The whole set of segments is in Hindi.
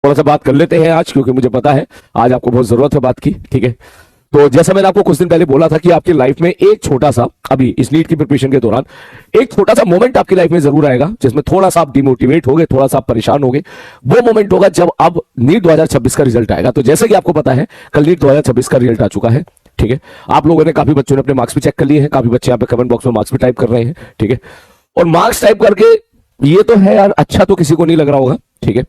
थोड़ा सा बात कर लेते हैं आज, क्योंकि मुझे पता है आज आपको बहुत जरूरत है बात की। ठीक है, तो जैसा मैंने आपको कुछ दिन पहले बोला था कि आपकी लाइफ में एक छोटा सा, अभी इस नीट की प्रिपरेशन के दौरान एक छोटा सा मोमेंट आपकी लाइफ में जरूर आएगा जिसमें थोड़ा सा आप डिमोटिवेट होगे, थोड़ा सा आप परेशान होगे। वो मोमेंट होगा जब अब नीट 2026 का रिजल्ट आएगा। तो जैसे कि आपको पता है कल नीट 2026 का रिजल्ट आ चुका है। ठीक है, आप लोगों ने, काफी बच्चों ने अपने मार्क्स भी चेक कर लिए हैं, काफी बच्चे यहाँ पे कमेंट बॉक्स में मार्क्स भी टाइप कर रहे हैं। ठीक है, और मार्क्स टाइप करके ये तो है यार, अच्छा तो किसी को नहीं लग रहा होगा। ठीक है,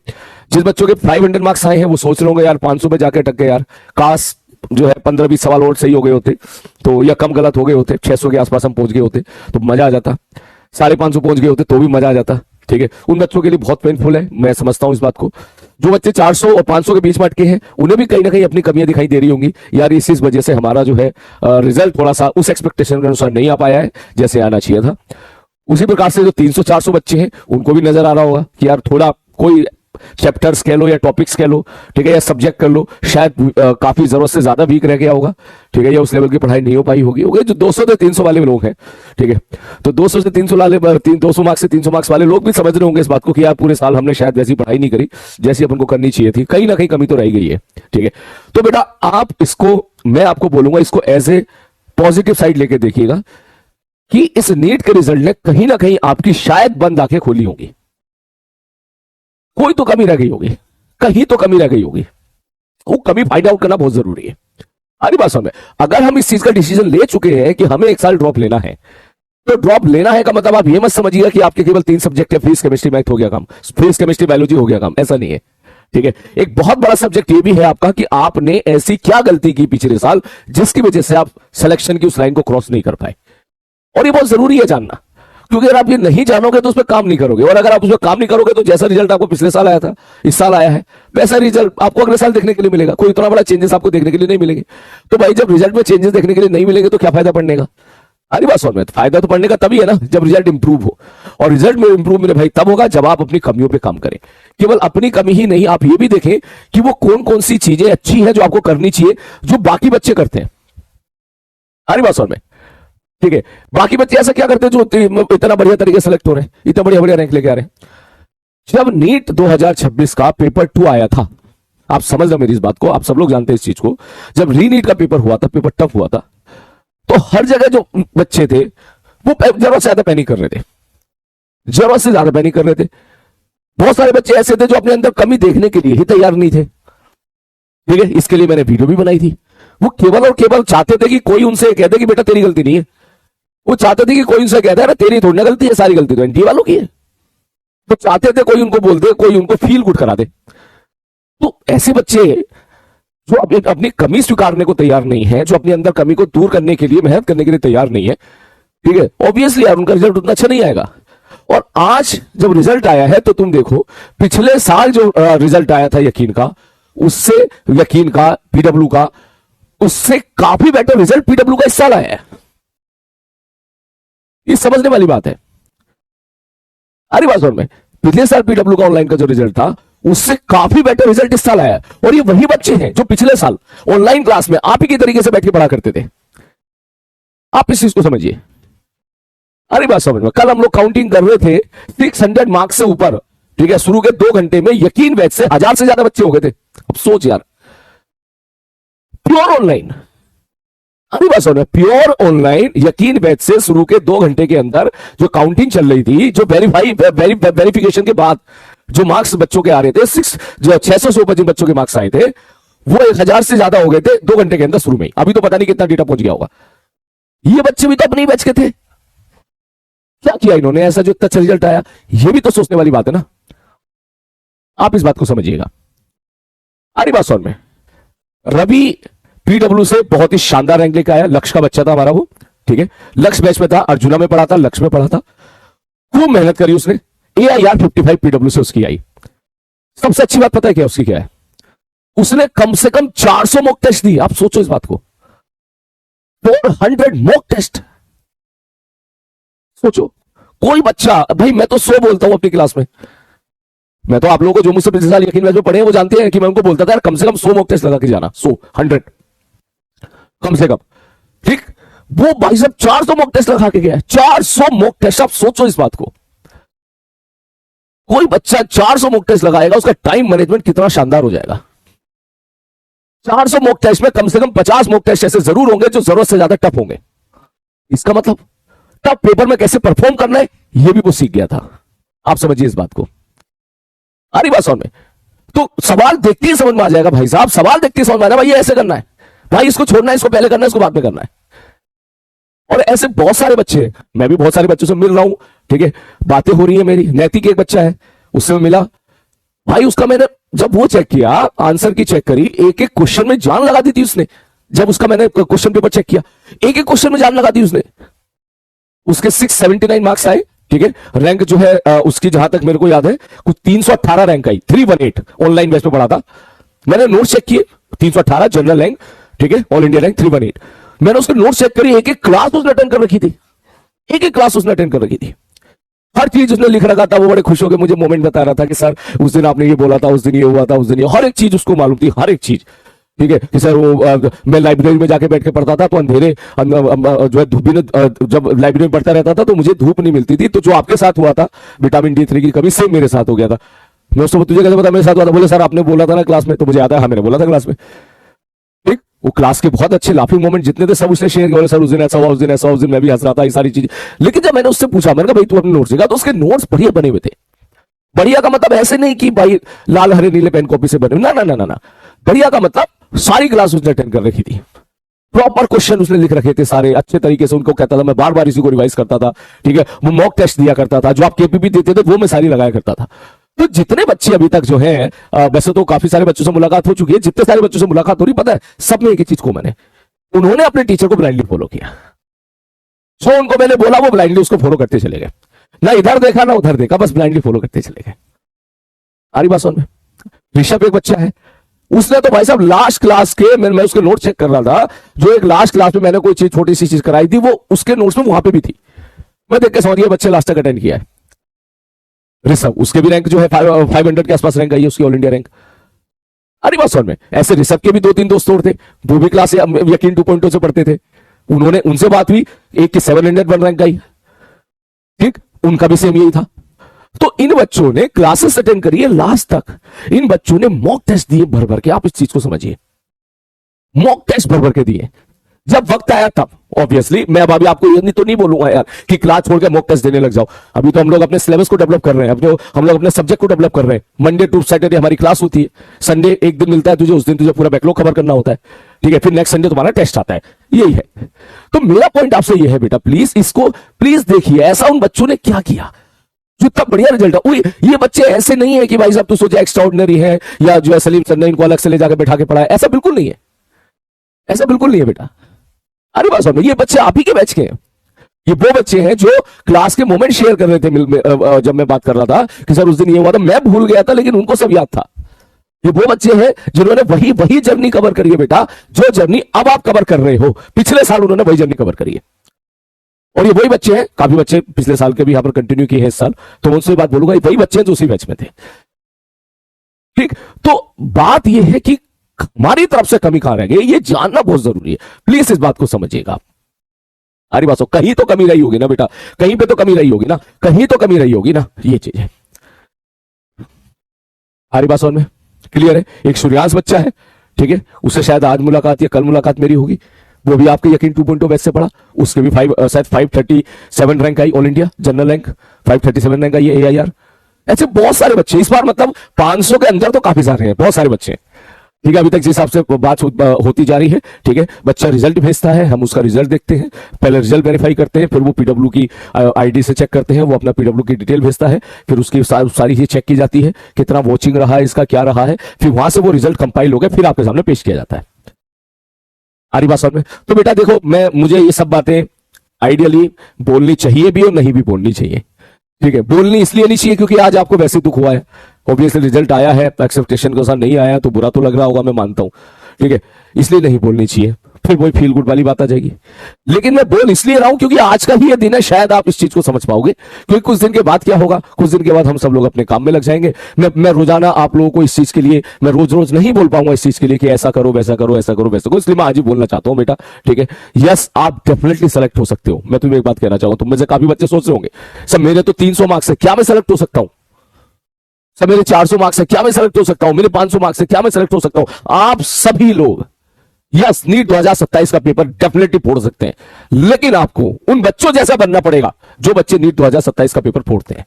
जिस बच्चों के 500 मार्क्स आए हैं वो सोच रहे होंगे यार 500 में जाके अटक गए यार, काश जो है 15-20 सवाल और सही हो गए होते तो, या कम गलत हो गए होते, 600 के आसपास हम पहुंच गए होते तो मजा आ जाता, 550 पहुंच गए होते तो भी मजा आ जाता। ठीक है, उन बच्चों के लिए बहुत पेनफुल है, मैं समझता हूं इस बात को। जो बच्चे 400 और 500 के बीच में अटके हैं उन्हें भी कहीं ना कहीं अपनी कमियां दिखाई दे रही होंगी यार, इस वजह से हमारा जो है रिजल्ट थोड़ा सा उस एक्सपेक्टेशन के अनुसार नहीं आ पाया है जैसे आना चाहिए था। उसी प्रकार से जो 300-400 बच्चे हैं उनको भी नजर आ रहा होगा कि यार थोड़ा कोई चैप्टर्स कह लो या टॉपिक्स कह लो, ठीक है, या सब्जेक्ट कर लो, शायद काफी जरूरत से ज्यादा वीक रह गया होगा। ठीक है, या उस लेवल की पढ़ाई नहीं हो पाई होगी। जो 200 से 300 वाले लोग हैं, ठीक है, तो 200 से 300 वाले 200 मार्क्स से 300 मार्क्स वाले लोग भी समझ रहे होंगे इस बात को कि यार पूरे साल हमने शायद वैसी पढ़ाई नहीं करी जैसी अपन को करनी चाहिए थी, कहीं ना कहीं कमी तो रह गई है। ठीक है, तो बेटा आप इसको, मैं आपको बोलूंगा इसको एज ए पॉजिटिव साइड लेके देखिएगा कि इस नीट के रिजल्ट ने कहीं ना कहीं आपकी शायद बंद आंखें खोली होंगी। कोई तो कमी रह गई होगी, कहीं तो कमी रह गई होगी, वो कमी फाइंड आउट करना बहुत जरूरी है। अरे बात समझ में, अगर हम इस चीज का डिसीजन ले चुके हैं कि हमें एक साल ड्रॉप लेना है, तो ड्रॉप लेना है का मतलब आप ये मत समझिएगा कि आपके केवल 3 सब्जेक्ट है, फिजिक्स केमिस्ट्री मैथ हो गया काम, फिजिक्स केमिस्ट्री बायोलॉजी हो गया काम, ऐसा नहीं है। ठीक है, एक बहुत बड़ा सब्जेक्ट ये भी है आपका कि आपने ऐसी क्या गलती की पिछले साल जिसकी वजह से आप सिलेक्शन की उस लाइन को क्रॉस नहीं कर पाए, और ये बहुत जरूरी है जानना, क्योंकि अगर आप ये नहीं जानोगे तो उस पर काम नहीं करोगे, और अगर आप उस पर काम नहीं करोगे तो जैसा रिजल्ट आपको पिछले साल आया था इस साल आया है वैसा रिजल्ट आपको अगले साल देखने के लिए मिलेगा। कोई इतना बड़ा चेंजेस आपको देखने के लिए नहीं मिलेंगे। तो भाई जब रिजल्ट में चेंजेस देखने के लिए नहीं मिलेंगे तो क्या फायदा पढ़ने का? अरे बात समझ में, फायदा तो पढ़ने का तभी है ना जब रिजल्ट इंप्रूव हो, और रिजल्ट में इंप्रूव मिले भाई तब होगा जब आप अपनी कमियों पे काम करें। केवल अपनी कमी ही नहीं, आप ये भी देखें कि वो कौन कौन सी चीजें अच्छी हैं जो आपको करनी चाहिए जो बाकी बच्चे करते हैं। अरे बात समझ में, ठीक है, बाकी बच्चे ऐसा क्या करते हैं जो इतना बढ़िया तरीके से सेलेक्ट हो रहे हैं, इतना बढ़िया बढ़िया रैंक लेके आ रहे हैं। जब नीट 2026 का पेपर 2 आया था, आप समझ रहे मेरी इस बात को, आप सब लोग जानते हैं इस चीज को, जब री नीट का पेपर हुआ था, पेपर टफ हुआ था, तो हर जगह जो बच्चे थे वो जरूरत से ज्यादा पैनिक कर रहे थे, जरूरत से ज्यादा पैनिक कर रहे थे। बहुत सारे बच्चे ऐसे थे जो अपने अंदर कमी देखने के लिए ही तैयार नहीं थे। ठीक है, इसके लिए मैंने वीडियो भी बनाई थी। वो केवल और केवल चाहते थे कि कोई उनसे कह दे कि बेटा तेरी गलती नहीं है, वो चाहते थे कि कोई उनसे कहता है ना तेरी थोड़ी ना गलती है, सारी गलती तो एनडीए वालों की है। तो चाहते थे कोई उनको बोल दे, कोई उनको फील गुड करा दे। तो ऐसे बच्चे जो अपनी कमी स्वीकारने को तैयार नहीं है, जो अपने अंदर कमी को दूर करने के लिए मेहनत करने के लिए तैयार नहीं है, ठीक है, ऑब्वियसली यार उनका रिजल्ट उतना अच्छा नहीं आएगा। और आज जब रिजल्ट आया है तो तुम देखो पिछले साल जो रिजल्ट आया था यकीन का, उससे यकीन का पीडब्ल्यू का, उससे काफी बेटर रिजल्ट पीडब्ल्यू का इस साल आया है। ये समझने वाली बात है। अरे बात में, पिछले साल पीडब्ल्यू का ऑनलाइन का जो रिजल्ट था उससे काफी बेटर रिजल्ट इस साल आया, और ये वही बच्चे हैं जो पिछले साल ऑनलाइन क्लास में आप ही की तरीके से बैठ के पढ़ा करते थे। आप इस चीज को समझिए। अरे बात समझ में, कल हम लोग काउंटिंग कर रहे थे 600 मार्क्स से ऊपर, ठीक है, शुरू के 2 घंटे में यकीन बैच से 1000 से ज्यादा बच्चे हो गए थे। अब सोच यार, प्योर ऑनलाइन, अभी बस होना प्योर ऑनलाइन यकीन बैच से शुरू के 2 घंटे के अंदर जो काउंटिंग चल रही थी, जो वेरिफिकेशन के बाद जो मार्क्स बच्चों के आ रहे थे, 600 से ऊपर जिन बच्चों के मार्क्स आए थे वो 1000 से ज्यादा हो गए थे 2 घंटे के अंदर शुरू में। अभी तो पता नहीं कितना डेटा पहुंच गया होगा। ये बच्चे भी तो अपने ही बैच के थे, क्या किया इन्होंने ऐसा जो इतना अच्छा रिजल्ट आया? ये भी तो सोचने वाली बात है ना, आप इस बात को समझिएगा। अरे बात सुन में, रवि पीडब्ल्यू से बहुत ही शानदार रैंक लेकर आया, लक्ष्य का बच्चा था हमारा वो, ठीक है, लक्ष्य बैच में था, अर्जुना में पढ़ा था, लक्ष्य में पढ़ा था, खूब मेहनत करी उसने, AIR 55 पीडब्ल्यू से उसकी आई। सबसे अच्छी बात पता है क्या उसकी क्या है? उसने कम से कम 400 मॉक टेस्ट दी। आप सोचो इस बात को, 400 मॉक टेस्ट। सोचो, कोई बच्चा, भाई मैं तो 100 बोलता हूं अपनी क्लास में, मैं तो आप लोगों को जो मुझसे पिछले साल यकीन बैच में पढ़े हैं वो जानते हैं कि मैं उनको बोलता था यार कम से कम 100 मॉक टेस्ट लगा के जाना, 100 कम से कम, ठीक। वो भाई साहब 400 मॉक टेस्ट लगा के गया, 400 मॉक टेस्ट। आप सोचो इस बात को, कोई बच्चा 400 मॉक टेस्ट लगाएगा, उसका टाइम मैनेजमेंट कितना शानदार हो जाएगा। 400 मॉक टेस्ट में कम से कम 50 मॉक टेस्ट ऐसे जरूर होंगे जो जरूरत से ज्यादा टफ होंगे। इसका मतलब टफ पेपर में कैसे परफॉर्म करना है यह भी वो सीख गया था। आप समझिए इस बात को। आ रही बात समझ में? तो सवाल देखते ही समझ में आ जाएगा भाई साहब, सवाल देखते ही समझ में आ जाएगा भाई ये ऐसे करना है, भाई इसको छोड़ना है, इसको पहले करना है, इसको बाद में करना है। और ऐसे बहुत सारे बच्चे हैं, मैं भी बहुत सारे बच्चों से मिल रहा हूं, ठीक है, बातें हो रही है मेरी। नैतिक एक बच्चा है, उससे मैं मिला भाई, उसका मैंने जब वो चेक किया, आंसर की चेक करी, एक एक क्वेश्चन में जान लगा दी थी उसने। जब उसका मैंने क्वेश्चन पेपर चेक किया, एक एक क्वेश्चन में जान लगा दी उसने। उसके 679 मार्क्स आए, ठीक है। रैंक जो है उसकी जहां तक मेरे को याद है कुछ 318 रैंक आई, 318। ऑनलाइन बैच में पढ़ा था मैंने, नोट चेक किए, 318 जनरल रैंक, ठीक है, ऑल इंडिया रैंक 318। मैंने उसके नोट चेक करी, एक एक क्लास उसने अटेंड कर रखी थी, एक एक क्लास उसने अटेंड कर रखी थी, हर चीज उसने लिख रखा था। वो बड़े खुश होकर मुझे मोमेंट बता रहा था कि सर उस दिन आपने ये बोला था, उस दिन ये हुआ था, उस दिन ये, हर एक चीज उसको मालूम थी, हर एक चीज, ठीक है। कि सर वो मैं लाइब्रेरी में जाके बैठ के पढ़ता था तो अंधेरे जो है धूप, जब लाइब्रेरी में पढ़ता रहता था तो मुझे धूप नहीं मिलती थी, तो जो आपके साथ हुआ था विटामिन D3 की कमी, सेम मेरे साथ हो गया था। मैं उसको तुझे कैसे पता मेरे साथ हुआ था? बोले सर आपने बोला था ना क्लास में। तो मुझे आता है, हाँ मैंने बोला था क्लास में, ठीक। वो क्लास के बहुत अच्छे लाफिंग मोमेंट जितने थे सब उसने शेयर किया। सर उस दिन ऐसा हुआ, उस दिन ऐसा, उस दिन मैं भी हंस रहा था, ये सारी चीजें। लेकिन जब मैंने उससे पूछा, मैंने कहा भाई तू अपने नोट्स देखा, तो उसके नोट्स बढ़िया बने हुए थे। बढ़िया का मतलब ऐसे नहीं कि भाई लाल हरे नीले पेन कॉपी से बने, ना ना ना ना। बढ़िया का मतलब सारी क्लास उसने अटेंड कर रखी थी, प्रॉपर क्वेश्चन उसने लिख रखे थे सारे अच्छे तरीके से। उनको कहता था, मैं बार बार इसी को रिवाइज करता था, ठीक है। वो मॉक टेस्ट दिया करता था, जो आप केपीपी देते थे वो मैं सारी लगाया करता था। तो जितने बच्चे अभी तक जो है, वैसे तो काफी सारे बच्चों से मुलाकात हो चुकी है, जितने सारे बच्चों से मुलाकात हो रही, पता है सब में एक ही चीज को मैंने, उन्होंने अपने टीचर को ब्लाइंडली फॉलो किया। सो उनको मैंने बोला, वो ब्लाइंडली उसको फॉलो करते चले गए, ना इधर देखा ना उधर देखा, बस ब्लाइंडली फॉलो करते चले गए। आ रही बात समझ में? ऋषभ एक बच्चा है, उसने तो भाई साहब लास्ट क्लास के, मैं उसके नोट चेक कर रहा था, जो एक लास्ट क्लास में मैंने कोई चीज छोटी सी चीज कराई थी, वो उसके नोट्स में वहां पे भी थी। मैं देख के समझ गया बच्चे लास्ट तक अटेंड किया है। ऋषभ, उसके भी रैंक जो है 500 के आसपास रैंक आई है उसकी, ऑल इंडिया रैंक। अरे बात समझ में? ऐसे ऋषभ के भी 2-3 दोस्त और थे, वो भी क्लास यकीन 2.0 से पढ़ते थे, उन्होंने, उनसे बात हुई, एक की 701 रैंक आई, ठीक, उनका भी सेम यही था। तो इन बच्चों ने क्लासेस अटेंड करी है लास्ट तक, इन बच्चों ने मॉक टेस्ट दिए भर भर के। आप इस चीज को समझिए, मॉक टेस्ट भर भर के दिए। जब वक्त आया तब ऑब्वियसली, मैं अब अभी आपको ये तो नहीं बोलूंगा यार कि क्लास छोड़ के मॉक टेस्ट देने लग जाओ। अभी तो हम लोग अपने सिलेबस को डेवलप कर रहे हैं, हम लोग अपने सब्जेक्ट को डेवलप कर रहे हैं। मंडे टू सैटरडे हमारी क्लास होती है, संडे एक दिन मिलता है तुझे, उस दिन तुझे पूरा बैकलॉग कवर करना होता है, ठीक है। फिर नेक्स्ट संडे तुम्हारा टेस्ट आता है, यही है। तो मेरा पॉइंट आपसे यह है बेटा, प्लीज इसको प्लीज देखिए, ऐसा उन बच्चों ने क्या किया जो इतना बढ़िया रिजल्ट है। ये बच्चे ऐसे नहीं है कि भाई साहब तू सोचे एक्स्ट्राऑर्डिनरी है, या जो है सलीम सर ने इनको अलग से ले जाकर बैठा के पढ़ाया, ऐसा बिल्कुल नहीं है, ऐसा बिल्कुल नहीं है बेटा। अरे बात समझ, ये बच्चे आप ही के बैच के हैं। ये वो बच्चे हैं जो क्लास के मोमेंट शेयर कर रहे थे जब मैं बात कर रहा था कि सर उस दिन ये हुआ था, मैं भूल गया था लेकिन उनको सब याद था। ये वो बच्चे हैं जिन्होंने वही जर्नी कवर करी है बेटा, जो जर्नी अब आप कवर कर रहे हो, पिछले साल उन्होंने वही जर्नी कवर करी है। और ये वही बच्चे हैं, काफी बच्चे पिछले साल के भी यहां पर कंटिन्यू किए हैं इस साल, तो उनसे बात बोलूंगा, वही बच्चे हैं जो उसी बैच में थे, ठीक। तो बात यह है कि हमारी तरफ से कमी कहां रह गई, ये जानना बहुत जरूरी है। प्लीज इस बात को समझिएगा। अरे बात, कहीं तो कमी रही होगी ना बेटा, कहीं पे तो कमी रही होगी ना, कहीं तो कमी रही होगी ना, ये चीज है। हमारी बात समझ में क्लियर है? एक सूर्यांश बच्चा है, ठीक है, उससे शायद आज मुलाकात या कल मुलाकात मेरी होगी, वो भी आपके यकीन 2.0 बैच से पढ़ा, उसके भी शायद 537 रैंक आई, all India general rank 537 rank आई है AIR। ऐसे बहुत सारे बच्चे इस बार, मतलब 500 के अंदर तो काफी सारे हैं, बहुत सारे बच्चे, ठीक है। अभी तक जिस हिसाब से बात होती जा रही है, ठीक है, बच्चा रिजल्ट भेजता है, हम उसका रिजल्ट देखते हैं, पहले रिजल्ट वेरीफाई करते हैं, फिर वो PW की ID से चेक करते हैं, वो अपना PW की डिटेल भेजता है, फिर उसकी सारी चीज चेक की जाती है, कितना वॉचिंग रहा है, इसका क्या रहा है, फिर वहां से वो रिजल्ट कंपाइल हो गया, फिर आपके सामने पेश किया जाता है। आरी बात समझ में? तो बेटा देखो, मुझे ये सब बातें आइडियली बोलनी चाहिए भी और नहीं भी बोलनी चाहिए, ठीक है। बोलनी इसलिए नहीं चाहिए क्योंकि आज आपको वैसे दुख हुआ है, ऑब्वियसली रिजल्ट आया है, एक्सेप्टेशन के साथ नहीं आया तो बुरा तो लग रहा होगा, मैं मानता हूं, ठीक है, इसलिए नहीं बोलनी चाहिए, फिर वही फील गुड वाली बात आ जाएगी। लेकिन मैं बोल इसलिए रहा हूं क्योंकि आज का ही ये दिन है, शायद आप इस चीज को समझ पाओगे, क्योंकि कुछ दिन के बाद क्या होगा, कुछ दिन के बाद हम सब लोग अपने काम में लग जाएंगे। मैं रोजाना आप लोगों को इस चीज के लिए, मैं रोज रोज नहीं बोल पाऊंगा इस चीज के लिए कि ऐसा करो वैसा करो, ऐसा करो वैसा करो, इसलिए मैं आज ही बोलना चाहता हूं बेटा, ठीक है। यस, आप डेफिनेटली सेलेक्ट हो सकते हो। मैं तुम्हें एक बात कहना चाहूंगा, तुम में से काफी बच्चे सोच रहे होंगे सर मेरे तो 300 मार्क्स है, क्या मैं सेलेक्ट हो सकता हूं? सर मेरे 400 मार्क्स है, क्या मैं सेलेक्ट हो सकता हूं? मेरे 500 मार्क्स है, क्या मैं सेलेक्ट हो सकता हूं? आप सभी लोग यस नीट 2027 का पेपर डेफिनेटली फोड़ सकते हैं, लेकिन आपको उन बच्चों जैसा बनना पड़ेगा जो बच्चे नीट 2027 का पेपर फोड़ते हैं,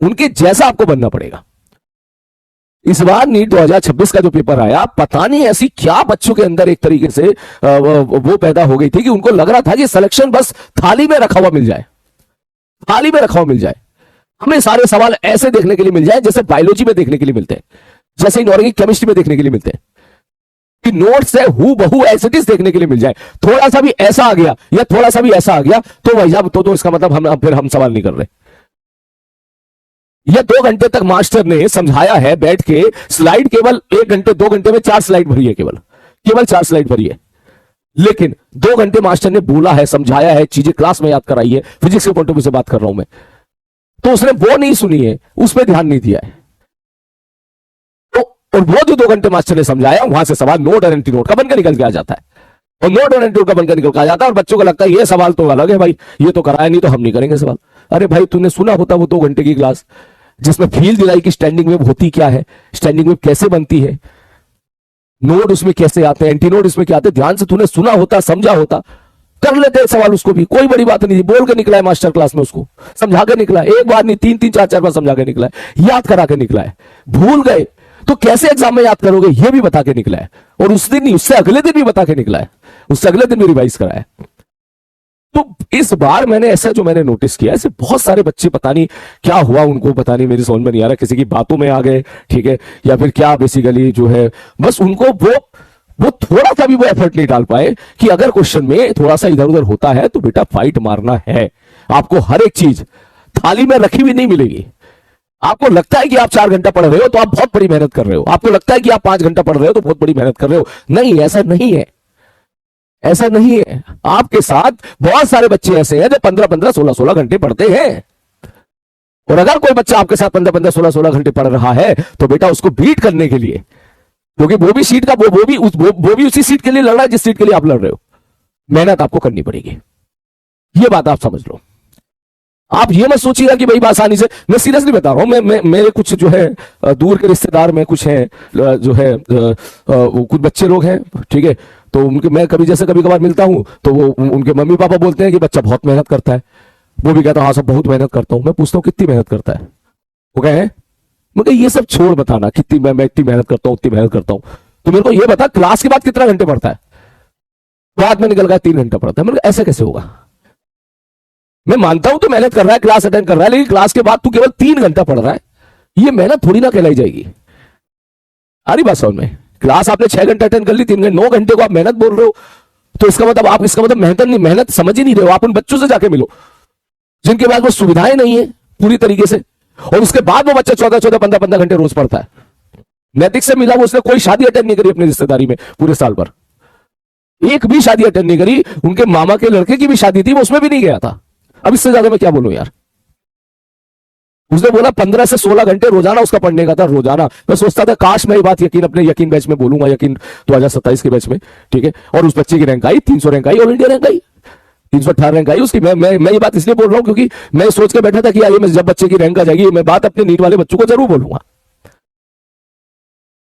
उनके जैसा आपको बनना पड़ेगा। इस बार नीट 2026 का जो पेपर आया, पता नहीं ऐसी क्या बच्चों के अंदर एक तरीके से वो पैदा हो गई थी कि उनको लग रहा था कि सिलेक्शन बस थाली में रखा हुआ मिल जाए, थाली में रखा हुआ मिल जाए। हमें सारे सवाल ऐसे देखने के लिए मिल जाए जैसे बायोलॉजी में देखने के लिए मिलते हैं, जैसे इनऑर्गेनिक केमिस्ट्री में देखने के लिए मिलते हैं, कि नोट्स है हु बहु एज इट इज देखने के लिए मिल जाए। थोड़ा सा भी ऐसा आ गया या थोड़ा सा भी ऐसा आ गया तो भाई साहब तो इसका मतलब हम सवाल नहीं कर रहे। यह 2 घंटे तक मास्टर ने समझाया है बैठ के, स्लाइड केवल 1 घंटे 2 घंटे में 4 स्लाइड भरी है, केवल 4 स्लाइड भरी है, लेकिन 2 घंटे मास्टर ने बोला है, समझाया है, चीजें क्लास में याद कराई है, फिजिक्स के पॉइंट ऑफ व्यू से बात कर रहा हूं मैं, तो उसने वो नहीं सुनी है, उस पर ध्यान नहीं दिया है। तो और वो जो 2 घंटे मास्टर ने समझाया, वहां से सवाल नोट और एंटी नोट का बनकर निकल के आ जाता है, और नोट और एंटी नोट का बनकर निकल के आ जाता है, और बच्चों को लगता है ये सवाल तो अलग है भाई, ये तो कराया नहीं तो हम नहीं करेंगे सवाल। अरे भाई तूने सुना होता वो 2 घंटे की क्लास जिसमें फील दिलाई की स्टैंडिंग वेव होती क्या है, स्टैंडिंग वेव कैसे बनती है, नोड उसमें कैसे आते हैं, एंटी नोड इसमें क्या आते हैं, ध्यान से तूने सुना होता, समझा होता, कर लेते सवाल, उसको भी कोई बड़ी बात नहीं थी। बोल के निकला है मास्टर क्लास में, उसको समझा के निकला है, एक बार नहीं 3-3 4-4 बार समझा के निकला है, याद करा के निकला है। भूल गए तो कैसे एग्जाम में याद करोगे, ये भी बता के निकला है, और उस दिन नहीं उससे अगले दिन भी बता के निकला है, उससे अगले दिन भी रिवाइज करा है। तो इस बार मैंने ऐसा जो मैंने नोटिस किया, ऐसे बहुत सारे बच्चे पता नहीं क्या हुआ उनको, पता नहीं मेरी समझ में नहीं आ रहा, किसी की बातों में आ गए, ठीक है, या फिर क्या बेसिकली जो है बस उनको वो थोड़ा सा भी वो एफर्ट नहीं डाल पाए कि अगर क्वेश्चन में थोड़ा सा इधर उधर होता है तो बेटा फाइट मारना है। आपको हर एक चीज थाली में रखी हुई नहीं मिलेगी। आपको लगता है कि आप 4 घंटा पढ़ रहे हो तो आप बहुत बड़ी मेहनत कर रहे हो, आपको लगता है कि आप 5 घंटा पढ़ रहे हो तो बहुत बड़ी मेहनत कर रहे हो, नहीं ऐसा नहीं है, ऐसा नहीं है। आपके साथ बहुत सारे बच्चे ऐसे हैं जो 15-15 16-16 घंटे पढ़ते हैं, और अगर कोई बच्चा आपके साथ 15-15 16-16 घंटे पढ़ रहा है तो बेटा उसको बीट करने के लिए, क्योंकि वो भी सीट का वो भी उसी सीट के लिए लड़ रहा है जिस सीट के लिए आप लड़ रहे हो, मेहनत आपको करनी पड़ेगी। ये बात आप समझ लो। आप ये मत सोचिएगा कि भाई आसानी से, मैं सीरियसली बता रहा हूं, मैं मेरे कुछ जो है दूर के रिश्तेदार में कुछ हैं जो है कुछ बच्चे लोग हैं, ठीक है, तो उनके मैं कभी जैसे कभी कभार मिलता हूं तो वो उनके मम्मी पापा बोलते हैं कि बच्चा बहुत मेहनत करता है, वो भी कहता है हाँ सब बहुत मेहनत करता हूं। मैं पूछता हूँ कितनी मेहनत करता है, वो कहे मुझे ये सब छोड़ बताना कितनी मैं इतनी मेहनत करता हूँ उतनी मेहनत करता हूँ, तो मेरे को ये बता क्लास के बाद कितना घंटे पढ़ता है। बाद में निकल गया 3 घंटा पढ़ता है। मेरे ऐसे कैसे होगा? मैं मानता हूं तो मेहनत कर रहा है, क्लास अटेंड कर रहा है, लेकिन क्लास के बाद तू केवल 3 घंटा पढ़ रहा है, ये मेहनत थोड़ी ना कहलाई जाएगी। आ रही बात समझ में? क्लास आपने 6 घंटे अटेंड कर ली, 3 घंटे 9 घंटे को आप मेहनत बोल रहे हो, तो इसका मतलब आप इसका मतलब मेहनत नहीं, मेहनत समझ ही नहीं रहे हो। आप उन बच्चों से जाके मिलो जिनके पास वो सुविधाएं नहीं है पूरी तरीके से, और उसके बाद वो बच्चा 14-14 15-15 घंटे रोज पढ़ता है। नैतिक से मिला, वो उसने कोई शादी अटेंड नहीं करी अपनी रिश्तेदारी में पूरे साल भर, एक भी शादी अटेंड नहीं करी। उनके मामा के लड़के की भी शादी थी, वो उसमें भी नहीं गया था। अब इससे ज्यादा मैं क्या बोलूं यार। उसने बोला 15 से 16 घंटे रोजाना उसका पढ़ने का था, रोजाना। मैं सोचता था काश मैं ये बात अपने यकीन बैच में बोलूंगा, यकीन 2027 के बैच में, ठीक है, और उस बच्चे की रैंक आई 300 रैंक आई, ऑल इंडिया रैंक आई 318 रैंक आई उसकी। मैं ये बात इसलिए बोल रहा हूं क्योंकि मैं सोच के बैठा था कि यार जब बच्चे की रैंक आ जाएगी मैं बात अपने नीट वाले बच्चों को जरूर बोलूंगा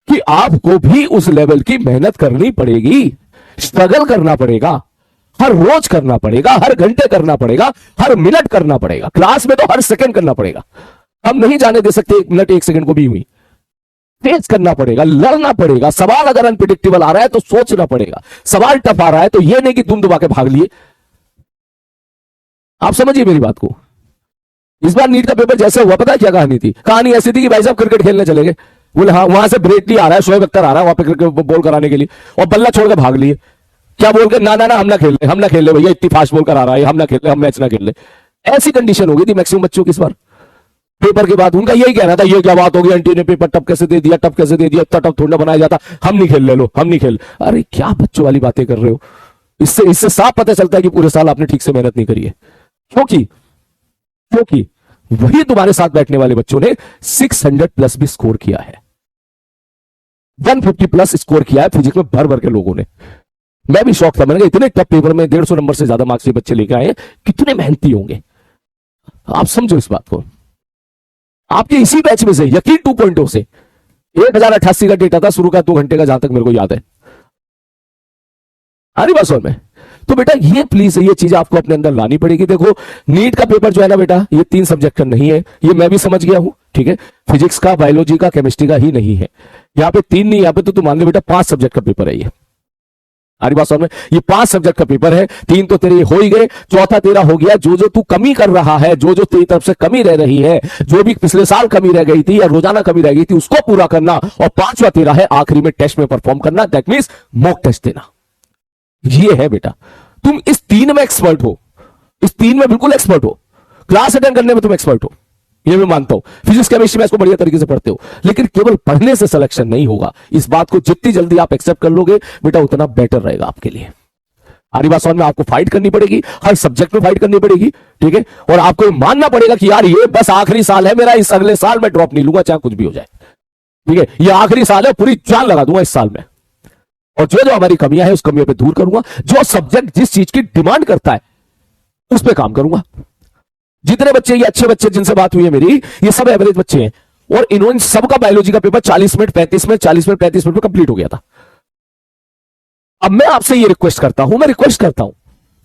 कि आपको भी उस लेवल की मेहनत करनी पड़ेगी, स्ट्रगल करना पड़ेगा, हर रोज करना पड़ेगा, हर घंटे करना पड़ेगा, हर मिनट करना पड़ेगा, क्लास में तो हर सेकंड करना पड़ेगा। हम नहीं जाने दे सकते 1 मिनट 1 सेकंड को भी हुई। फेस करना पड़ेगा, लड़ना पड़ेगा। सवाल अगर अनप्रिडिक्टेबल आ रहा है तो सोचना पड़ेगा, सवाल टफ आ रहा है तो यह नहीं कि तुम दबा के भाग लिए। आप समझिए मेरी बात को। इस बार नीट का पेपर जैसे हुआ, पता है क्या कहानी थी? कहानी ऐसी थी कि भाई साहब क्रिकेट खेलने चले गए, बोले हाँ वहां से ब्रेटली आ रहा है, शोएब अख्तर आ रहा है वहां पे क्रिकेट बॉल कराने के लिए, और बल्ला छोड़ के भाग लिए। क्या बोल के ना हम ना खेल ले भैया, इतनी फास्ट बॉल करा रहा है, हम ना खेल ले, हम मैच ना खेल ले। ऐसी कंडीशन हो गई थी मैक्सिमम बच्चों की इस बार पेपर के बाद। उनका यही कहना था ये क्या बात होगी, आंटी ने पेपर टफ कैसे दे दिया, टफ कैसे दे दिया, इतना टफ थोड़ा बनाया जाता, हम नहीं खेल ले लो, हम नहीं खेल। अरे क्या बच्चों वाली बातें कर रहे हो? इससे साफ पता चलता है कि पूरे साल आपने ठीक से मेहनत नहीं करी है। क्योंकि वही तुम्हारे साथ बैठने वाले बच्चों ने 600 प्लस भी स्कोर किया है, 150 प्लस स्कोर किया है फिजिक्स में भर भर के लोगों ने। मैं भी शौक था, मैंने कहा इतने टफ पेपर में 150 नंबर से ज्यादा मार्क्स ये बच्चे लेके आए, कितने मेहनती होंगे। आप समझो इस बात को। आपके इसी बैच में से यकीन 2.0 से 1088 का डेटा था शुरू का 2 घंटे का, जहां तक मेरे को याद है। आ रही बात समझ में? तो बेटा ये प्लीज ये चीज आपको अपने अंदर लानी पड़ेगी। देखो नीट का पेपर जो है ना बेटा, ये 3 सब्जेक्ट का नहीं है, ये मैं भी समझ गया हूं, ठीक है। फिजिक्स का, बायोलॉजी का, केमिस्ट्री का ही नहीं है। यहाँ पे 3 नहीं, यहाँ पे तो तुम मान लो बेटा 5 सब्जेक्ट का पेपर है ये। हमारी बात समझ में? ये 5 सब्जेक्ट का पेपर है, 3 तो तेरे हो ही गए, चौथा तेरा हो गया। जो जो तू कमी कर रहा है, जो जो तेरी तरफ से कमी रह रही है, जो भी पिछले साल कमी रह गई थी या रोजाना कमी रह गई थी, उसको पूरा करना। और 5वां तेरा है आखिरी में टेस्ट में परफॉर्म करना, दैट मींस मॉक टेस्ट देना। ये है बेटा, तुम इस 3 में एक्सपर्ट हो, इस 3 में बिल्कुल एक्सपर्ट हो। क्लास अटेंड करने में तुम एक्सपर्ट हो, ये मैं मानता हूं। फिजिक्स केमिस्ट्री में इसको बढ़िया तरीके से पढ़ते हो, लेकिन केवल पढ़ने से सिलेक्शन नहीं होगा। इस बात को जितनी जल्दी आप एक्सेप्ट कर लोगे बेटा, उतना बेटर रहेगा आपके लिए। हमारी बात समझ में? आपको फाइट करनी पड़ेगी, हर सब्जेक्ट में फाइट करनी पड़ेगी, ठीक है। और आपको मानना पड़ेगा कि यार ये बस आखिरी साल है मेरा, इस अगले साल मैं ड्रॉप नहीं लूंगा चाहे कुछ भी हो जाए, ठीक है। ये आखिरी साल है, पूरी जान लगा दूंगा इस साल में, और जो जो हमारी कमियां हैं उस कमियों पे दूर करूंगा। जो सब्जेक्ट जिस चीज की डिमांड करता है उस पे काम करूंगा। जितने बच्चे, ये अच्छे बच्चे जिनसे बात हुई है मेरी, ये सब एवरेज बच्चे हैं, और इन्होंने सबका बायोलॉजी का paper 40 minute 35 minute 40 minute 35 minute में कंप्लीट हो गया था। अब मैं आपसे ये रिक्वेस्ट करता हूं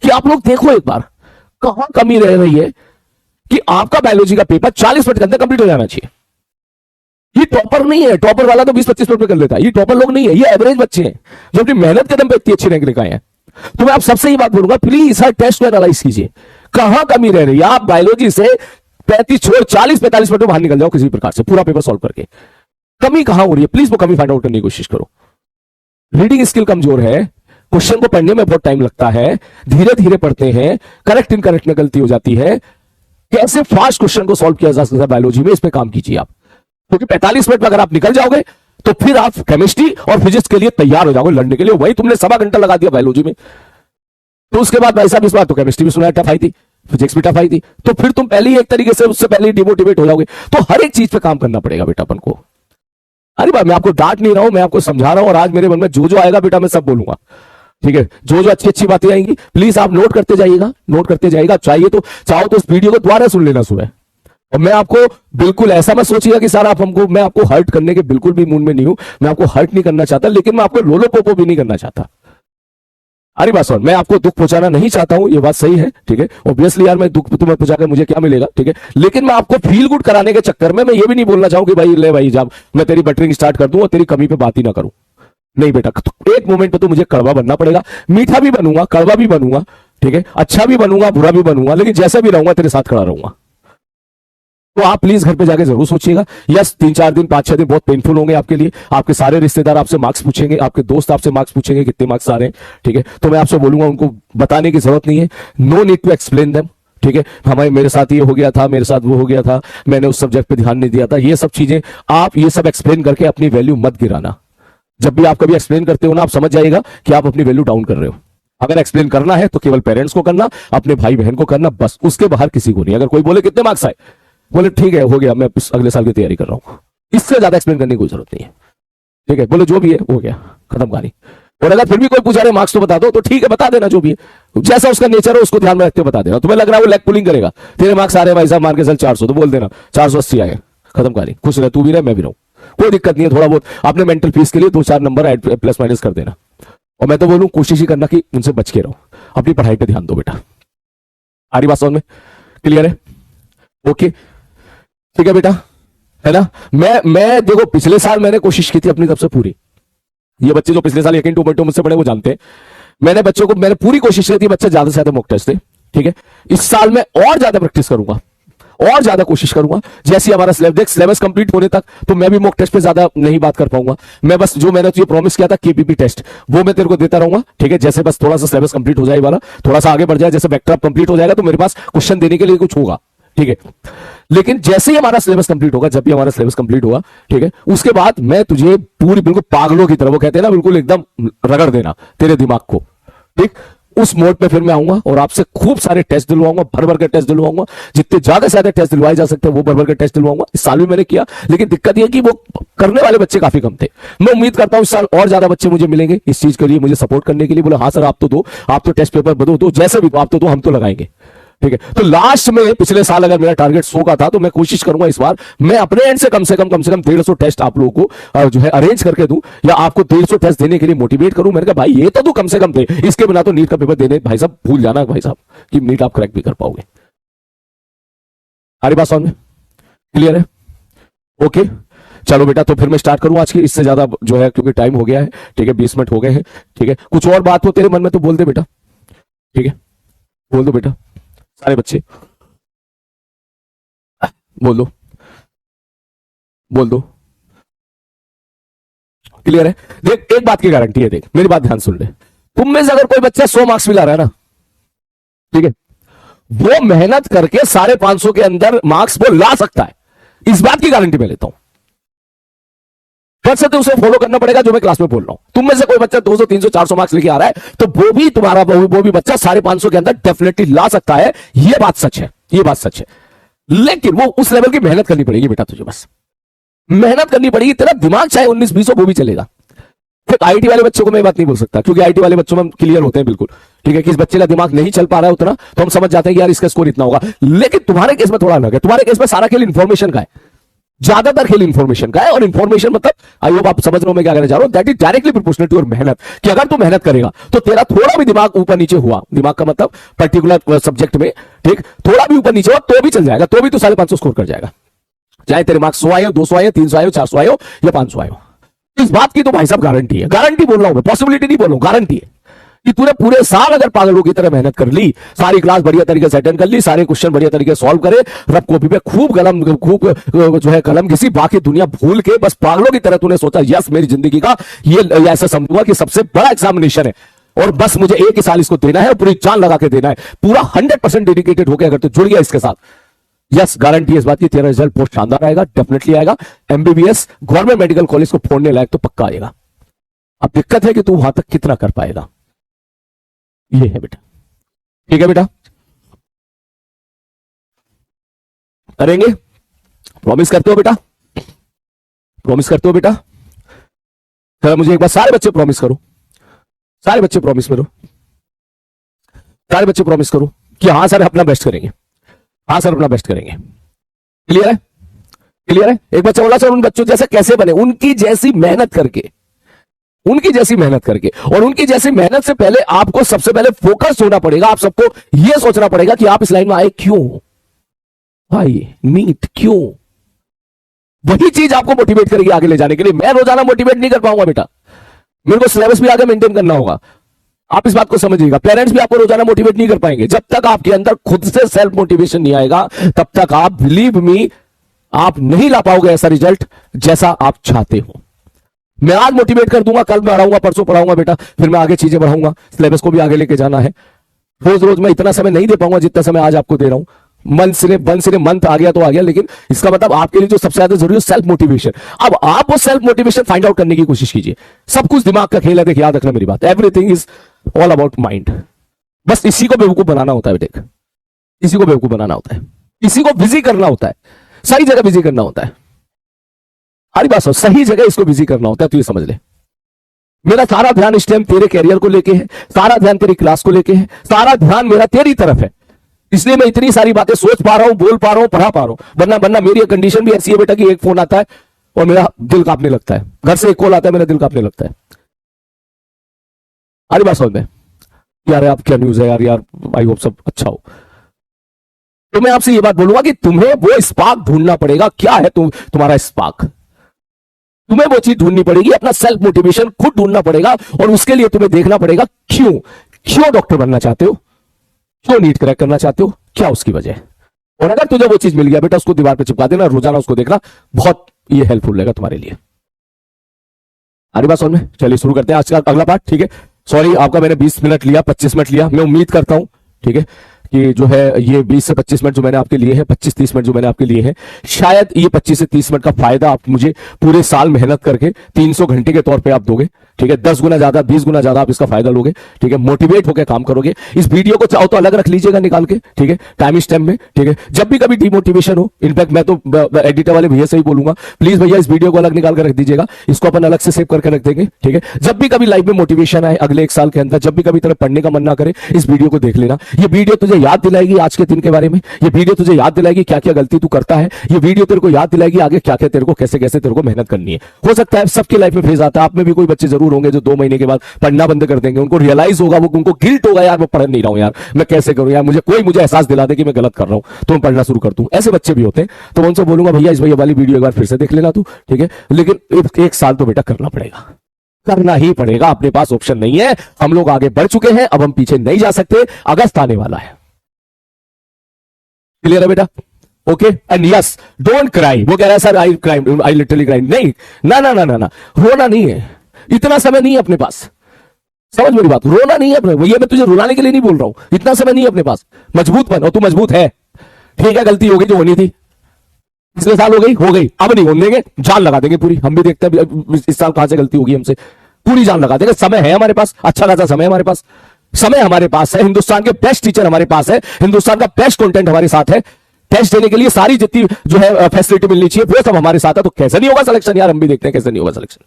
कि आप लोग देखो एक बार कहां कमी रह रही है कि आपका बायोलॉजी का पेपर 40 मिनट के अंदर कंप्लीट हो जाना चाहिए। ये टॉपर नहीं है, टॉपर वाला तो 20-25 मिनट में कर लेता है। ये टॉपर लोग नहीं है, ये एवरेज बच्चे हैं जो अपनी मेहनत के दम पे इतनी अच्छी रैंक लेकर आए हैं। तो मैं आप सबसे ही बात बोलूंगा, प्लीज हर टेस्ट को एनालाइज कीजिए, कहां कमी रह रही है। आप बायोलॉजी से 35 छोड़ 40-45 मिनट में बाहर निकल जाओ किसी प्रकार से, पूरा पेपर सॉल्व करके। कमी कहां हो रही है, प्लीज वो कमी फाइंड आउट करने की कोशिश करो। रीडिंग स्किल कमजोर है, क्वेश्चन को पढ़ने में बहुत टाइम लगता है, धीरे धीरे पढ़ते हैं, करेक्ट इनकरेक्ट में गलती हो जाती है। कैसे फास्ट क्वेश्चन को सॉल्व किया जा सकता है बायोलॉजी में, इस पे काम कीजिए आप। क्योंकि 45 मिनट में अगर आप निकल जाओगे तो फिर आप केमिस्ट्री और फिजिक्स के लिए तैयार हो जाओगे लड़ने के लिए। वही तुमने 1.25 घंटा लगा दिया बायोलॉजी में, तो उसके बाद भाई साहब इस बार तो केमिस्ट्री भी सुना टफ आई थी, फिजिक्स भी टफ आई थी, तो फिर तुम पहले ही एक तरीके से उससे पहले ही डिमोटिवेट हो जाओगे। तो हर एक चीज पे काम करना पड़ेगा बेटा अपन को। अरे भाई मैं आपको डांट नहीं रहा हूं, मैं आपको समझा रहा हूं, और आज मेरे मन में जो जो आएगा बेटा मैं सब बोलूंगा, ठीक है। जो जो अच्छी अच्छी बातें आएंगी प्लीज आप नोट करते जाइएगा, नोट करते जाइएगा। चाहिए तो चाहो तो इस वीडियो को दोबारा सुन लेना सुबह। और मैं आपको बिल्कुल ऐसा मत सोचिएगा कि सर आप हमको, मैं आपको हर्ट करने के बिल्कुल भी मूड में नहीं हूं, मैं आपको हर्ट नहीं करना चाहता, लेकिन मैं आपको लोलो पोपो भी नहीं करना चाहता। अरे बात सुन, मैं आपको दुख पहुंचाना नहीं चाहता हूं, ये बात सही है, ठीक है। ऑब्वियसली यार मैं दुख तुम्हें पहुंचाकर मुझे क्या मिलेगा, ठीक है। लेकिन मैं आपको फील गुड कराने के चक्कर में मैं ये भी नहीं बोलना चाहूं कि भाई ले भाई जब मैं तेरी बटरिंग स्टार्ट कर दूं और तेरी कमी पे बात ही ना करूं। नहीं बेटा, एक मोमेंट पे तो मुझे कड़वा बनना पड़ेगा। मीठा भी बनूंगा, कड़वा भी बनूंगा, ठीक है। अच्छा भी बनूंगा, बुरा भी बनूंगा, लेकिन जैसा भी रहूंगा तेरे साथ खड़ा रहूंगा। तो आप प्लीज घर पे जाके जरूर सोचिएगा। यस 3-4 दिन 5-6 दिन बहुत पेनफुल होंगे आपके लिए। आपके सारे रिश्तेदार आपसे मार्क्स पूछेंगे, आपके दोस्त आपसे मार्क्स पूछेंगे कितने मार्क्स आ रहे हैं, ठीक है। तो मैं आपसे बोलूंगा उनको बताने की जरूरत नहीं है, no need to explain them, ठीक है। हमारे मेरे साथ ये हो गया था, मेरे साथ वो हो गया था, मैंने उस सब्जेक्ट पे ध्यान नहीं दिया था, ये सब चीजें आप ये सब एक्सप्लेन करके अपनी वैल्यू मत गिराना। जब भी आप कभी एक्सप्लेन करते हो ना, आप समझ जाइएगा कि आप अपनी वैल्यू डाउन कर रहे हो। अगर एक्सप्लेन करना है तो केवल पेरेंट्स को करना, अपने भाई बहन को करना, बस उसके बाहर किसी को नहीं। अगर कोई बोले कितने मार्क्स आए, बोले ठीक है हो गया, मैं अगले साल की तैयारी कर रहा हूं, इससे ज्यादा एक्सप्लेन करने की कोई जरूरत नहीं है, ठीक है। बोले जो भी है हो गया, खत्म कहानी। और अगर फिर भी कोई पूछा रहे मार्क्स तो बता दो, तो ठीक है बता देना, जो भी है जैसा उसका नेचर हो उसको ध्यान में रखते हुए बता देना। तुम्हें लग रहा है वो लेग पुलिंग करेगा, तेरे मार्क्स आ रहे भाई साहब मान के चल 400, तो बोल देना 480 आए, खत्म कहानी। खुश रहे, तू भी रहे मैं भी रहूं, कोई दिक्कत नहीं है। थोड़ा बहुत अपने मेंटल पीस के लिए 2-4 नंबर प्लस माइनस कर देना। और मैं तो बोलूं कोशिश ही करना कि उनसे बच के रहो, अपनी पढ़ाई पे ध्यान दो बेटा। आ रही बात समझ में? क्लियर है? ओके ठीक है बेटा, है ना। मैं देखो पिछले साल मैंने कोशिश की थी अपनी तरफ से पूरी। ये बच्चे जो पिछले साल यकीन 2.2 मुझसे पढ़े वो जानते हैं, मैंने पूरी कोशिश की थी बच्चे ज्यादा से ज्यादा मॉक टेस्ट थे, ठीक है। इस साल मैं और ज्यादा प्रैक्टिस करूंगा, और ज्यादा कोशिश करूंगा। जैसे हमारा सिलेबस कंप्लीट होने तक तो मैं भी मॉक टेस्ट पे ज्यादा नहीं बात कर पाऊंगा। मैं बस जो मैंने तुझे प्रॉमिस किया था केपीपी टेस्ट, वो मैं तेरे को देता रहूंगा, ठीक है। जैसे बस थोड़ा सा सिलेबस कंप्लीट हो जाए वाला, थोड़ा सा आगे बढ़ जाए, जैसे वेक्टर कंप्लीट हो जाएगा तो मेरे पास क्वेश्चन देने के लिए कुछ होगा, ठीक है। लेकिन जैसे ही हमारा सिलेबस कंप्लीट होगा, जब भी हमारा सिलेबस कंप्लीट होगा, ठीक है, उसके बाद मैं तुझे पूरी बिल्कुल पागलों की तरह, वो कहते हैं ना बिल्कुल एकदम रगड़ देना तेरे दिमाग को, ठीक। उस मोड पे फिर मैं आऊंगा और आपसे खूब सारे टेस्ट दिलवाऊंगा, भर भर के टेस्ट दिलवाऊंगा। जितने ज्यादा से ज्यादा टेस्ट दिलवाए जा सकते हैं वो भर भर के टेस्ट दिलवाऊंगा। इस साल भी मैंने किया, लेकिन दिक्कत यह कि वो करने वाले बच्चे काफी कम थे। मैं उम्मीद करता हूं इस साल और ज्यादा बच्चे मुझे मिलेंगे इस चीज के लिए, मुझे सपोर्ट करने के लिए। बोले हाँ सर आप तो दो, आप तो टेस्ट पेपर दो, जैसे भी आप तो दो, हम तो लगाएंगे, ठीक है। तो लास्ट में पिछले साल अगर मेरा टारगेट 100 का था, तो मैं कोशिश करूंगा इस बार मैं अपने एंड से कम 150 टेस्ट आप लोगों को जो है अरेंज करके दूं, या आपको 150 टेस्ट देने के लिए मोटिवेट करूं। मैंने कहा भाई ये तो तू कम से कम दे, इसके बिना तो नीट का पेपर देने भाई साहब भूल जाना भाई साहब कि नीट आप क्रैक भी कर पाओगे। हमारी बात समझ में क्लियर है? ओके चलो बेटा, तो फिर मैं स्टार्ट करूं आज की, इससे ज्यादा जो है क्योंकि टाइम हो गया है, ठीक है 20 मिनट हो गए हैं, ठीक है। कुछ और बात हो तेरे मन में तो बोल दे बेटा, ठीक है बोल दो बेटा, सारे बच्चे बोल दो, बोल दो। क्लियर है? देख एक बात की गारंटी है, देख मेरी बात ध्यान सुन ले, तुम में से अगर कोई बच्चा 100 मार्क्स भी ला रहा है ना, ठीक है, वो मेहनत करके 550 के अंदर मार्क्स वो ला सकता है, इस बात की गारंटी मैं लेता हूं। वैसे तो उसे फॉलो करना पड़ेगा जो मैं क्लास में बोल रहा हूं। तुम में से कोई बच्चा 200 300 400 मार्क्स लेके आ रहा है, तो वो भी तुम्हारा वो भी बच्चा 550 के अंदर डेफिनेटली ला सकता है, ये बात सच है, ये बात सच है। लेकिन वो उस लेवल की मेहनत करनी पड़ेगी बेटा, तुझे बस मेहनत करनी पड़ेगी, तेरा दिमाग चाहे 19-20 हो वो भी चलेगा। फिर आईटी वाले बच्चों को मैं बात नहीं बोल सकता, क्योंकि आईटी वाले बच्चों में हम क्लियर होते हैं बिल्कुल, ठीक है, कि इस बच्चे का दिमाग नहीं चल पा रहा है उतना, तो हम समझ जाते हैं कि यार इसका स्कोर इतना होगा। लेकिन तुम्हारे केस में थोड़ा अलग है, तुम्हारे केस में सारा खेल इंफॉर्मेशन का है, ज्यादातर खेल इंफॉर्मेशन का है। और इंफॉर्मेशन मतलब आई होप आप समझ रहे हो मैं क्या कहना चाह रहा हूं, that is directly proportional to your मेहनत, कि अगर तू मेहनत करेगा तो तेरा थोड़ा भी दिमाग ऊपर नीचे हुआ, दिमाग का मतलब पर्टिकुलर सब्जेक्ट में, ठीक, थोड़ा भी ऊपर नीचे हुआ तो भी चल जाएगा, तो भी तू 550 स्कोर कर जाएगा, चाहे तेरे मार्क्स 100 आए हो, 200 आए हो, 300 आए हो, 400 आए हो या 500 आए हो। इस बात की तो भाई साहब गारंटी है, गारंटी बोल रहा हूं मैं, पॉसिबिलिटी नहीं बोल रहा हूं, गारंटी है कि तूने पूरे साल अगर पागलों की तरह मेहनत कर ली, सारी क्लास बढ़िया तरीके से अटेंड कर ली, सारे क्वेश्चन बढ़िया तरीके से सॉल्व करे, रफ कॉपी पे खूब जो है कलम घिसी, बाकी दुनिया भूल के बस पागलों की तरह तूने सोचा यस मेरी जिंदगी का ये ऐसा समझूंगा कि सबसे बड़ा एग्जामिनेशन है और बस मुझे एक ही साल इसको देना है और पूरी जान लगा के देना है, पूरा 100% डेडिकेटेड होकर अगर तू जुड़ गया इसके साथ, यस गारंटी इस बात की तेरा रिजल्ट बहुत शानदार आएगा, डेफिनेटली आएगा। एमबीबीएस गवर्नमेंट मेडिकल कॉलेज को फोड़ने लायक तो पक्का आएगा। अब दिक्कत है कि तू वहां तक कितना कर पाएगा, ये है बेटा, ठीक है बेटा, करेंगे, प्रॉमिस करते हो बेटा, प्रॉमिस करते हो बेटा? चलो मुझे एक बार सारे बच्चे प्रॉमिस करो, सारे बच्चे प्रॉमिस करो, सारे बच्चे प्रॉमिस करो कि हाँ सर अपना बेस्ट करेंगे, हाँ सर अपना बेस्ट करेंगे। क्लियर है? क्लियर है? एक बच्चा बोला सर उन बच्चों जैसे कैसे बने, उनकी जैसी मेहनत करके, उनकी जैसी मेहनत करके, और उनकी जैसी मेहनत से पहले आपको सबसे पहले फोकस होना पड़ेगा, आप सबको यह सोचना पड़ेगा कि आप इस लाइन में आए क्यों, भाई नीट क्यों, वही चीज आपको मोटिवेट करेगी आगे ले जाने के लिए। मैं रोजाना मोटिवेट नहीं कर पाऊंगा बेटा, मेरे को सिलेबस भी आगे मेंटेन करना होगा, आप इस बात को समझिएगा। पेरेंट्स भी आपको रोजाना मोटिवेट नहीं कर पाएंगे, जब तक आपके अंदर खुद से सेल्फ मोटिवेशन नहीं आएगा तब तक आप बिलीव मी आप नहीं ला पाओगे ऐसा रिजल्ट जैसा आप चाहते हो। मैं आज मोटिवेट कर दूंगा, कल मैं पढ़ाऊंगा, परसों पढ़ाऊंगा बेटा, फिर मैं आगे चीजें बढ़ाऊंगा, सिलेबस को भी आगे लेके जाना है। रोज रोज मैं इतना समय नहीं दे पाऊंगा जितना समय आज आपको दे रहा हूं, मन से मंथ आ गया तो आ गया, लेकिन इसका मतलब आपके लिए जो सबसे ज्यादा जरूरी है सेल्फ मोटिवेशन। अब आप वो सेल्फ मोटिवेशन फाइंड आउट करने की कोशिश कीजिए। सब कुछ दिमाग का खेल है, देखिए याद रखना मेरी बात, everything is all about mind. बस इसी को बेवकूफ बनाना होता है बेटे, इसी को बेवकूफ बनाना होता है, इसी को बिजी करना होता है, सही जगह बिजी करना होता है। हरी बात सुन, सही जगह इसको बिजी करना होता है, तो ये समझ ले। मेरा सारा ध्यान इस टाइम तेरे कैरियर को लेके है, सारा ध्यान तेरी क्लास को लेके है, सारा ध्यान मेरा तेरी तरफ है, इसलिए मैं इतनी सारी बातें सोच पा रहा हूं, बोल पा रहा हूं, पढ़ा पा रहा हूं। वरना मेरी कंडीशन भी ऐसी है बेटा कि एक फोन आता है और मेरा दिल कांपने लगता है, घर से एक कॉल आता है मेरा दिल कांपने लगता है। हरी बात समझ में? यार आप क्या न्यूज है यार, यार आई होप सब अच्छा हो। तो मैं आपसे ये बात बोलूंगा कि तुम्हें वो स्पार्क ढूंढना पड़ेगा। क्या है तुम्हारा स्पार्क? तुम्हें वो चीज ढूंढनी पड़ेगी, अपना सेल्फ मोटिवेशन खुद ढूंढना पड़ेगा, और उसके लिए तुम्हें देखना पड़ेगा क्यों डॉक्टर बनना चाहते हो, क्यों नीट क्रैक करना चाहते हो, क्या उसकी वजह। और अगर तुझे वो चीज मिल गया बेटा, उसको दीवार पे चिपका देना, रोजाना उसको देखना, बहुत ये हेल्पफुल रहेगा तुम्हारे लिए। अरे बात समझ में? चलिए शुरू करते हैं आज का अगला पार्ट, ठीक है। सॉरी आपका मैंने 20 मिनट लिया, 25 मिनट लिया, मैं उम्मीद करता हूं ठीक है कि जो है ये 20 से 25 मिनट जो मैंने आपके लिए है, 25-30 मिनट जो मैंने आपके लिए है, शायद ये 25 से 30 मिनट का फायदा आप मुझे पूरे साल मेहनत करके 300 घंटे के तौर पे आप दोगे। ठीक है, 10 गुना ज्यादा, 20 गुना ज्यादा आप इसका फायदा लोगे। ठीक है, मोटिवेट होकर काम करोगे। इस वीडियो को चाहो तो अलग रख लीजिएगा निकाल के, ठीक है, टाइम स्टैम्प में। ठीक है, जब भी कभी डिमोटिवेशन हो, इनफैक्ट मैं तो एडिटर वाले भैया से ही बोलूंगा, प्लीज भैया इस वीडियो को अलग निकाल कर रख दीजिएगा, इसको अपन अलग से सेव करके रख देंगे। ठीक है, जब भी कभी लाइफ में मोटिवेशन आए अगले 1 साल के अंदर, जब भी कभी तेरे पढ़ने का मन ना करे, इस वीडियो को देख लेना। ये वीडियो तुझे याद दिलाएगी आज के दिन के बारे में, ये वीडियो तुझे याद दिलाएगी क्या क्या गलती तू करता है, ये वीडियो तेरे को याद दिलाएगी आगे क्या क्या तेरे को, कैसे कैसे तेरे को मेहनत करनी है। हो सकता है सबकी लाइफ में फेज आता है, आप में भी कोई बच्चे जरूर होंगे जो 2 महीने के बाद पढ़ना बंद कर देंगे, उनको रियलाइज होगा, वो उनको गिल्ट होगा, यार मैं पढ़ नहीं रहा हूं, यार मैं कैसे करूं, यार मुझे एहसास दिला दे कि मैं गलत कर रहा हूं तो मैं पढ़ना शुरू कर दूं। ऐसे बच्चे भी होते हैं, तो मैं उनसे बोलूंगा भैया इस भैया वाली वीडियो एक बार फिर से देख लेना तू, ठीक है, लेकिन 1 साल तो बेटा करना पड़ेगा, करना ही पड़ेगा, अपने पास ऑप्शन नहीं है। हम लोग आगे बढ़ चुके हैं, अब हम पीछे नहीं जा सकते, अगस्त आने वाला है। क्लियर है बेटा? Okay, and yes, don't cry. वो कह रहा है सर आई लिटरली क्राई। नहीं, ना ना ना ना ना, रोना नहीं है, इतना समय नहीं है अपने पास, समझ मेरी बात, रोना नहीं है अपने, ये मैं तुझे रुलाने के लिए नहीं बोल रहा हूं, इतना समय नहीं है अपने पास, मजबूत बन, और तू मजबूत है। ठीक है, गलती हो गई जो होनी थी, पिछले साल हो गई, अब नहीं होने देंगे, जान लगा देंगे पूरी। हम भी देखते हैं इस साल कहां से गलती होगी हमसे, पूरी जान लगा देंगे। समय है हमारे पास, अच्छा खासा समय हमारे पास, समय हमारे पास है, हिंदुस्तान के बेस्ट टीचर हमारे पास है, हिंदुस्तान का बेस्ट कंटेंट हमारे साथ है, टेस्ट देने के लिए सारी जितनी जो है फैसिलिटी मिलनी चाहिए वो सब हमारे साथ है। तो कैसे नहीं होगा सिलेक्शन यार, हम भी देखते हैं कैसे नहीं होगा सिलेक्शन।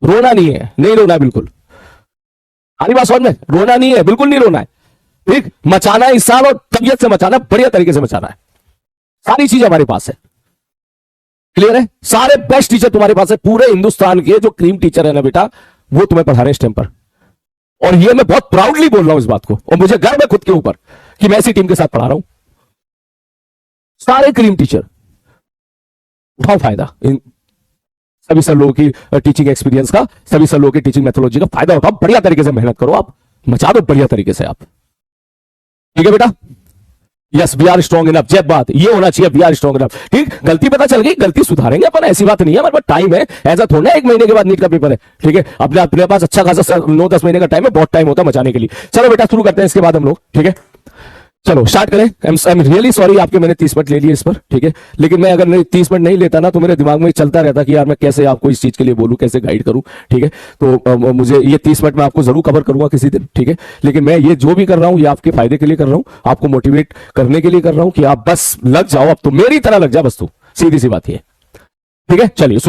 रोना नहीं है, नहीं रोना है बिल्कुल, आनी बात समझ में, रोना नहीं है, बिल्कुल नहीं रोना है। ठीक, मचाना है इस साल, और तबियत से मचाना, बढ़िया तरीके से मचाना है, सारी चीज हमारे पास है। क्लियर है? सारे बेस्ट टीचर तुम्हारे पास है, पूरे हिंदुस्तान के जो क्रीम टीचर है ना बेटा, वो तुम्हें पढ़ा रहे हैं इस टाइम पर। और ये मैं बहुत प्राउडली बोल रहा हूं इस बात को, और मुझे गर्व है खुद के ऊपर कि मैं ऐसी टीम के साथ पढ़ा रहा हूं। सारे क्रीम टीचर, उठाओ फायदा इन सभी सर लोगों की टीचिंग एक्सपीरियंस का, सभी सर लोगों की टीचिंग मेथोलॉजी का फायदा उठाओ, बढ़िया तरीके से मेहनत करो, आप मचा दो बढ़िया तरीके से आप। ठीक है बेटा? Yes, we are strong enough, जय बात, ये होना चाहिए, वी आर स्ट्रॉन्ग इनफ। ठीक, गलती पता चल गई, गलती सुधारेंगे अपन, ऐसी बात नहीं है, हमारे पास टाइम है, ऐसा थोड़ा 1 महीने के बाद नीट का पेपर है। ठीक है, अपने पास अच्छा खासा 9-10 महीने का टाइम है, बहुत टाइम होता है मचाने के लिए। चलो बेटा शुरू करते हैं इसके बाद हम लोग, ठीक है, चलो स्टार्ट करें। आई एम रियली सॉरी आपके मैंने 30 मिनट ले लिए इस पर, ठीक है, लेकिन मैं अगर 30 मिनट नहीं लेता ना तो मेरे दिमाग में चलता रहता कि यार मैं कैसे आपको इस चीज के लिए बोलूं, कैसे गाइड करूं। ठीक है, तो मुझे ये 30 मिनट में आपको जरूर कवर करूंगा किसी दिन, ठीक है, लेकिन मैं ये जो भी कर रहा हूं ये आपके फायदे के लिए कर रहा हूं, आपको मोटिवेट करने के लिए कर रहा हूं कि आप बस लग जाओ, अब तो मेरी तरह लग जाओ बस, तू सीधी सी बात है। ठीक है, चलिए शुरू।